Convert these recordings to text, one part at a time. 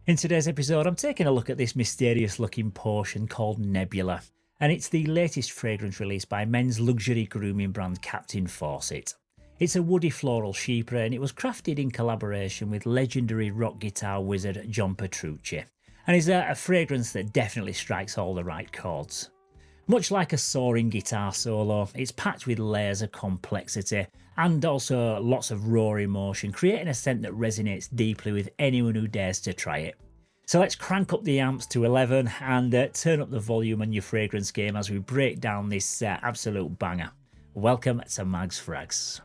In today's episode, I'm taking a look at this mysterious looking potion called Nebula, and it's the latest fragrance released by men's luxury grooming brand Captain Fawcett. It's a woody floral chypre and it was crafted in collaboration with legendary rock guitar wizard John Petrucci, and is a fragrance that definitely strikes all the right chords. Much like a soaring guitar solo, it's packed with layers of complexity and also lots of raw emotion, creating a scent that resonates deeply with anyone who dares to try it. So let's crank up the amps to 11 and turn up the volume on your fragrance game as we break down this absolute banger. Welcome to Mags Frags.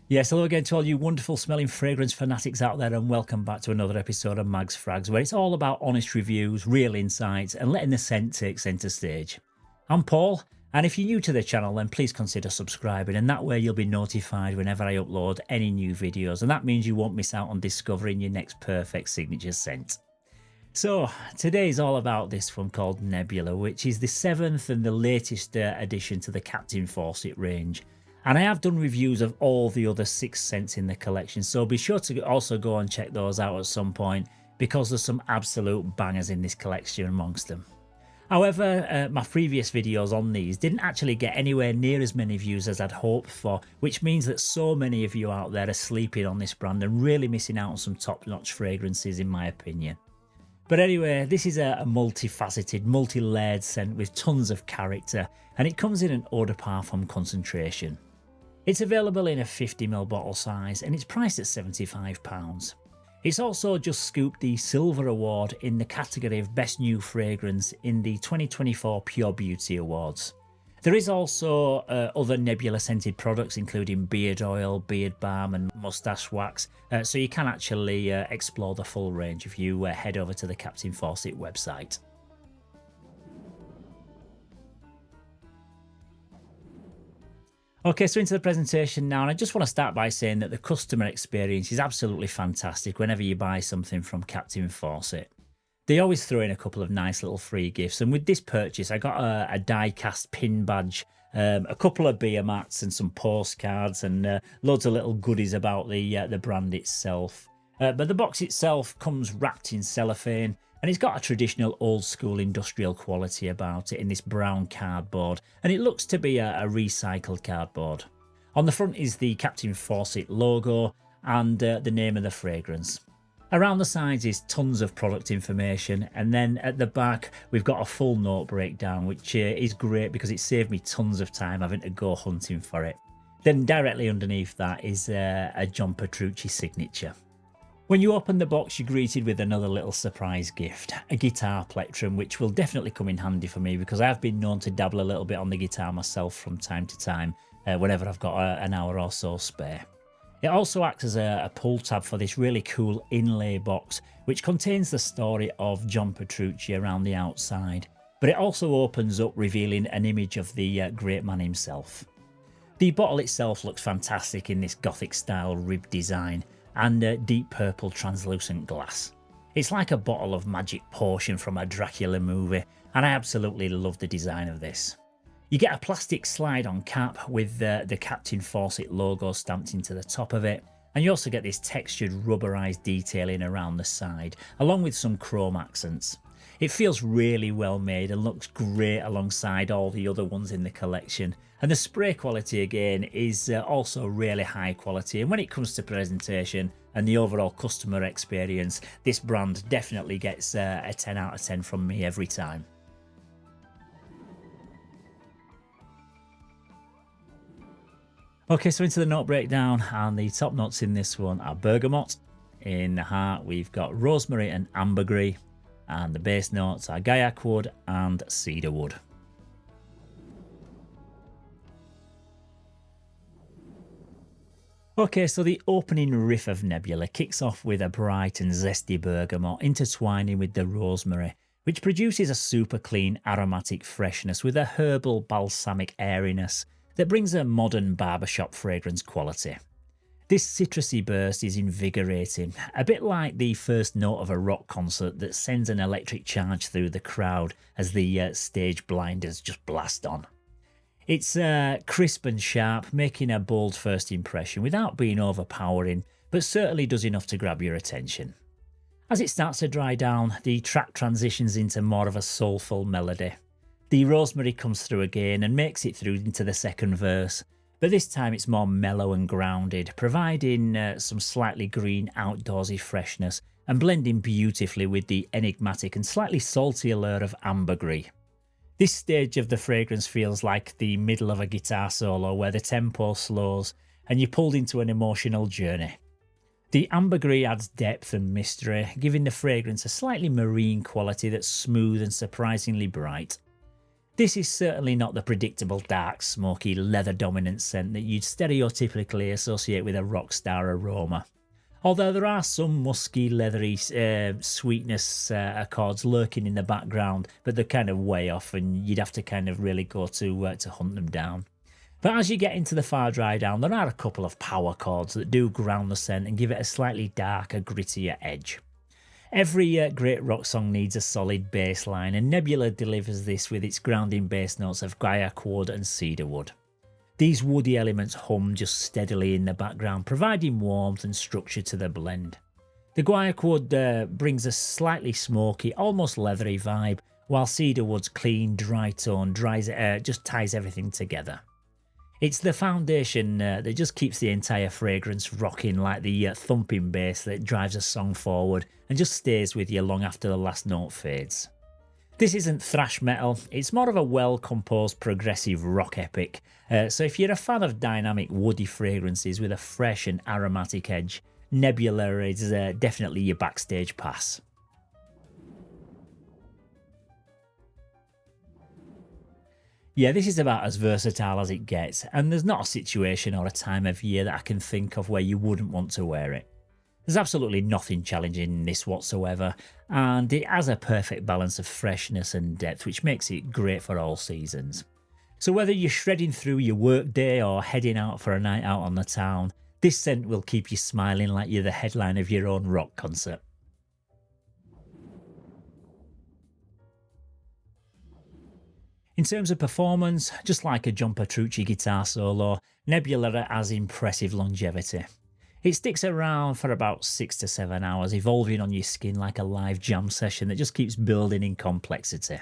Yes, hello again to all you wonderful smelling fragrance fanatics out there, and welcome back to another episode of Mags Frags, where it's all about honest reviews, real insights, and letting the scent take centre stage. I'm Paul, and if you're new to the channel, then please consider subscribing, and that way you'll be notified whenever I upload any new videos, and that means you won't miss out on discovering your next perfect signature scent. So, today is all about this one called Nebula, which is the 7th and the latest addition to the Captain Fawcett range. And I have done reviews of all the other 6 scents in the collection, so be sure to also go and check those out at some point, because there's some absolute bangers in this collection amongst them. However, my previous videos on these didn't actually get anywhere near as many views as I'd hoped for, which means that so many of you out there are sleeping on this brand and really missing out on some top-notch fragrances in my opinion. But anyway, this is a multifaceted, multi-layered scent with tons of character, and it comes in an eau de parfum concentration. It's available in a 50ml bottle size and it's priced at £75. It's also just scooped the Silver Award in the category of Best New Fragrance in the 2024 Pure Beauty Awards. There is also other Nebula scented products including beard oil, beard balm and moustache wax, so you can actually explore the full range if you head over to the Captain Fawcett website. Okay, so into the presentation now, and I just want to start by saying that the customer experience is absolutely fantastic whenever you buy something from Captain Fawcett. They always throw in a couple of nice little free gifts, and with this purchase I got a die-cast pin badge, a couple of beer mats and some postcards, and loads of little goodies about the brand itself. But the box itself comes wrapped in cellophane, and it's got a traditional old school industrial quality about it in this brown cardboard, and it looks to be a recycled cardboard. On the front is the Captain Fawcett logo and the name of the fragrance. Around the sides is tons of product information, and then at the back we've got a full note breakdown, which is great because it saved me tons of time having to go hunting for it. Then directly underneath that is a John Petrucci signature. When you open the box, you're greeted with another little surprise gift, a guitar plectrum, which will definitely come in handy for me because I've been known to dabble a little bit on the guitar myself from time to time, whenever I've got an hour or so spare. It also acts as a pull tab for this really cool inlay box, which contains the story of John Petrucci around the outside, but it also opens up revealing an image of the great man himself. The bottle itself looks fantastic in this gothic style rib design and deep purple translucent glass. It's like a bottle of magic potion from a Dracula movie, and I absolutely love the design of this. You get a plastic slide-on cap with the Captain Fawcett logo stamped into the top of it, and you also get this textured rubberized detailing around the side, along with some chrome accents. It feels really well made and looks great alongside all the other ones in the collection, and the spray quality again is also really high quality, and when it comes to presentation and the overall customer experience, this brand definitely gets a 10 out of 10 from me every time. Okay, so into the note breakdown, and the top notes in this one are bergamot. In the heart we've got rosemary and ambergris, and the base notes are gaiac wood and cedar wood. Okay, so the opening riff of Nebula kicks off with a bright and zesty bergamot intertwining with the rosemary, which produces a super clean aromatic freshness with a herbal balsamic airiness that brings a modern barbershop fragrance quality. This citrusy burst is invigorating, a bit like the first note of a rock concert that sends an electric charge through the crowd as the stage blinders just blast on. It's crisp and sharp, making a bold first impression without being overpowering, but certainly does enough to grab your attention. As it starts to dry down, the track transitions into more of a soulful melody. The rosemary comes through again and makes it through into the second verse, but this time it's more mellow and grounded, providing some slightly green outdoorsy freshness and blending beautifully with the enigmatic and slightly salty allure of ambergris. This stage of the fragrance feels like the middle of a guitar solo where the tempo slows and you're pulled into an emotional journey. The ambergris adds depth and mystery, giving the fragrance a slightly marine quality that's smooth and surprisingly bright. This is certainly not the predictable dark, smoky, leather-dominant scent that you'd stereotypically associate with a Rockstar aroma. Although there are some musky, leathery sweetness accords lurking in the background, but they're kind of way off and you'd have to kind of really go to hunt them down. But as you get into the far dry down, there are a couple of power chords that do ground the scent and give it a slightly darker, grittier edge. Every great rock song needs a solid bass line, and Nebula delivers this with its grounding bass notes of guaiac wood and cedarwood. These woody elements hum just steadily in the background, providing warmth and structure to the blend. The guaiac wood brings a slightly smoky, almost leathery vibe, while cedarwood's clean, dry tone just ties everything together. It's the foundation that just keeps the entire fragrance rocking, like the thumping bass that drives a song forward and just stays with you long after the last note fades. This isn't thrash metal, it's more of a well-composed progressive rock epic, so if you're a fan of dynamic woody fragrances with a fresh and aromatic edge, Nebula is definitely your backstage pass. Yeah, this is about as versatile as it gets, and there's not a situation or a time of year that I can think of where you wouldn't want to wear it. There's absolutely nothing challenging in this whatsoever, and it has a perfect balance of freshness and depth, which makes it great for all seasons. So whether you're shredding through your workday or heading out for a night out on the town, this scent will keep you smiling like you're the headline of your own rock concert. In terms of performance, just like a John Petrucci guitar solo, Nebula has impressive longevity. It sticks around for about 6 to 7 hours, evolving on your skin like a live jam session that just keeps building in complexity.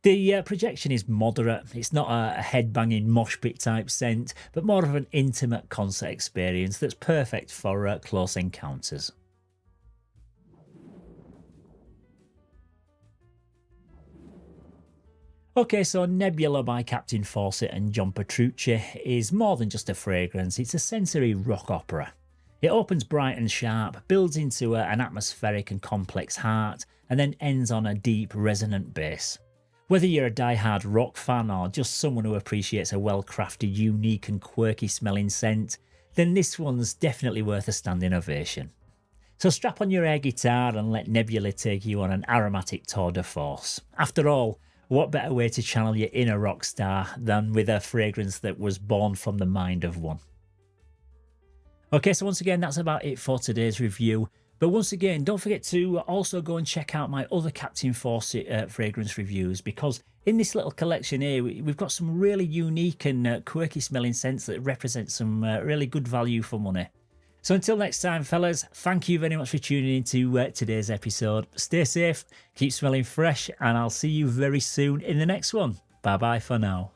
The projection is moderate, it's not a head-banging mosh pit type scent, but more of an intimate concert experience that's perfect for close encounters. Okay, so Nebula by Captain Fawcett and John Petrucci is more than just a fragrance, it's a sensory rock opera. It opens bright and sharp, builds into an atmospheric and complex heart, and then ends on a deep, resonant bass. Whether you're a die-hard rock fan or just someone who appreciates a well-crafted, unique and quirky smelling scent, then this one's definitely worth a standing ovation. So strap on your air guitar and let Nebula take you on an aromatic tour de force. After all, what better way to channel your inner rock star than with a fragrance that was born from the mind of one? Okay, so once again, that's about it for today's review. But once again, don't forget to also go and check out my other Captain Fawcett fragrance reviews, because in this little collection here, we've got some really unique and quirky smelling scents that represent some really good value for money. So until next time, fellas, thank you very much for tuning in to today's episode. Stay safe, keep smelling fresh, and I'll see you very soon in the next one. Bye-bye for now.